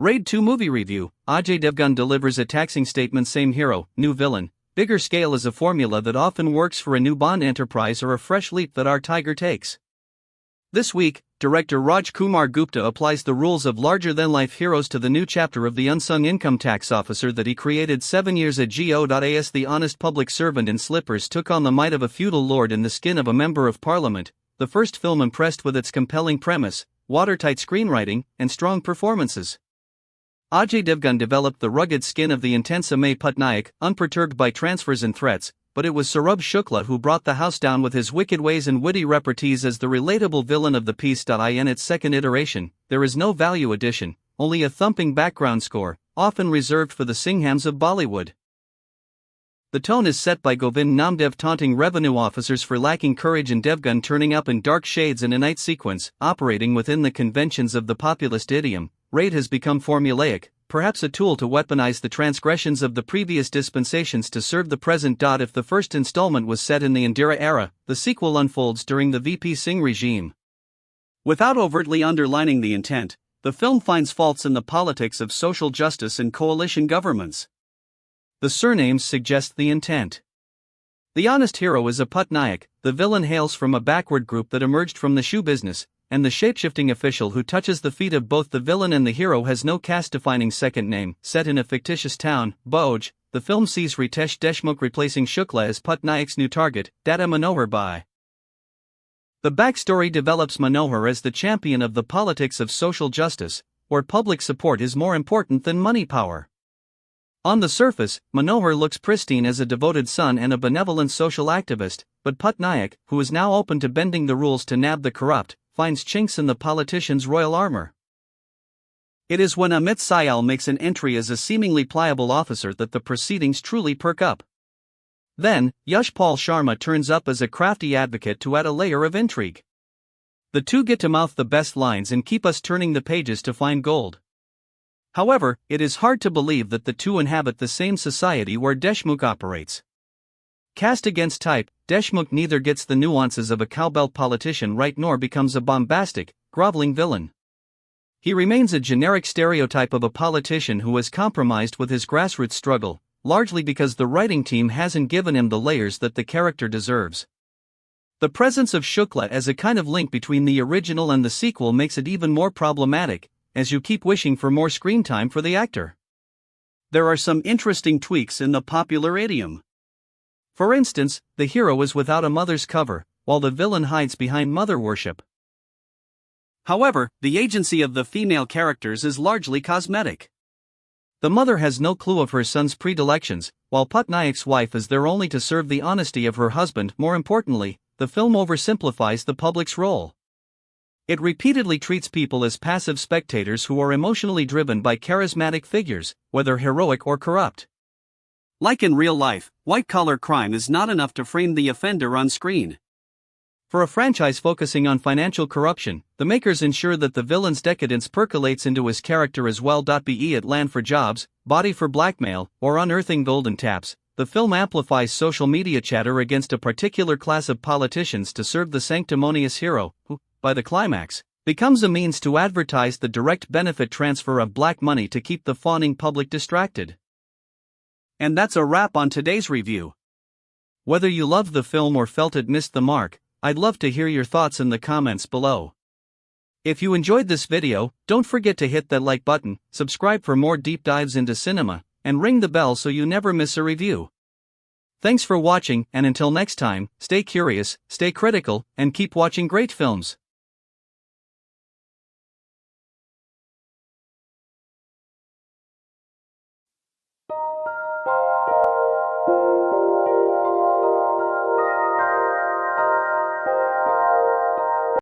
Raid 2 movie review. Ajay Devgan delivers a taxing statement. Same hero, new villain. Bigger scale is a formula that often works for a new Bond enterprise or a fresh leap that our tiger takes. This week, director Raj Kumar Gupta applies the rules of larger-than-life heroes to the new chapter of the unsung income tax officer that he created 7 years ago. As the honest public servant in slippers took on the might of a feudal lord in the skin of a member of parliament, the first film impressed with its compelling premise, watertight screenwriting, and strong performances. Ajay Devgan developed the rugged skin of the intense Amay Patnaik, unperturbed by transfers and threats, but it was Saurabh Shukla who brought the house down with his wicked ways and witty repartees as the relatable villain of the piece. In its second iteration, there is no value addition, only a thumping background score, often reserved for the Singhams of Bollywood. The tone is set by Govind Namdev taunting revenue officers for lacking courage and Devgan turning up in dark shades in a night sequence, operating within the conventions of the populist idiom. Raid has become formulaic, perhaps a tool to weaponize the transgressions of the previous dispensations to serve the present. If the first installment was set in the Indira era, the sequel unfolds during the VP Singh regime. Without overtly underlining the intent, the film finds faults in the politics of social justice and coalition governments. The surnames suggest the intent. The honest hero is a Patnaik, the villain hails from a backward group that emerged from the shoe business, and the shapeshifting official who touches the feet of both the villain and the hero has no caste-defining second name. Set in a fictitious town, Bhoj, the film sees Ritesh Deshmukh replacing Shukla as Patnaik's new target, Data Manohar Bhai. The backstory develops Manohar as the champion of the politics of social justice, where public support is more important than money power. On the surface, Manohar looks pristine as a devoted son and a benevolent social activist, but Patnaik, who is now open to bending the rules to nab the corrupt, finds chinks in the politician's royal armor. It is when Amit Sayal makes an entry as a seemingly pliable officer that the proceedings truly perk up. Then, Yashpal Sharma turns up as a crafty advocate to add a layer of intrigue. The two get to mouth the best lines and keep us turning the pages to find gold. However, it is hard to believe that the two inhabit the same society where Deshmukh operates. Cast against type, Deshmukh neither gets the nuances of a cowbelt politician right nor becomes a bombastic, groveling villain. He remains a generic stereotype of a politician who has compromised with his grassroots struggle, largely because the writing team hasn't given him the layers that the character deserves. The presence of Shukla as a kind of link between the original and the sequel makes it even more problematic, as you keep wishing for more screen time for the actor. There are some interesting tweaks in the popular idiom. For instance, the hero is without a mother's cover, while the villain hides behind mother worship. However, the agency of the female characters is largely cosmetic. The mother has no clue of her son's predilections, while Patnaik's wife is there only to serve the honesty of her husband. More importantly, the film oversimplifies the public's role. It repeatedly treats people as passive spectators who are emotionally driven by charismatic figures, whether heroic or corrupt. Like in real life, white-collar crime is not enough to frame the offender on screen. For a franchise focusing on financial corruption, the makers ensure that the villain's decadence percolates into his character as well. Be it land for jobs, body for blackmail, or unearthing golden taps, the film amplifies social media chatter against a particular class of politicians to serve the sanctimonious hero, who, by the climax, becomes a means to advertise the direct benefit transfer of black money to keep the fawning public distracted. And that's a wrap on today's review. Whether you loved the film or felt it missed the mark, I'd love to hear your thoughts in the comments below. If you enjoyed this video, don't forget to hit that like button, subscribe for more deep dives into cinema, and ring the bell so you never miss a review. Thanks for watching, and until next time, stay curious, stay critical, and keep watching great films.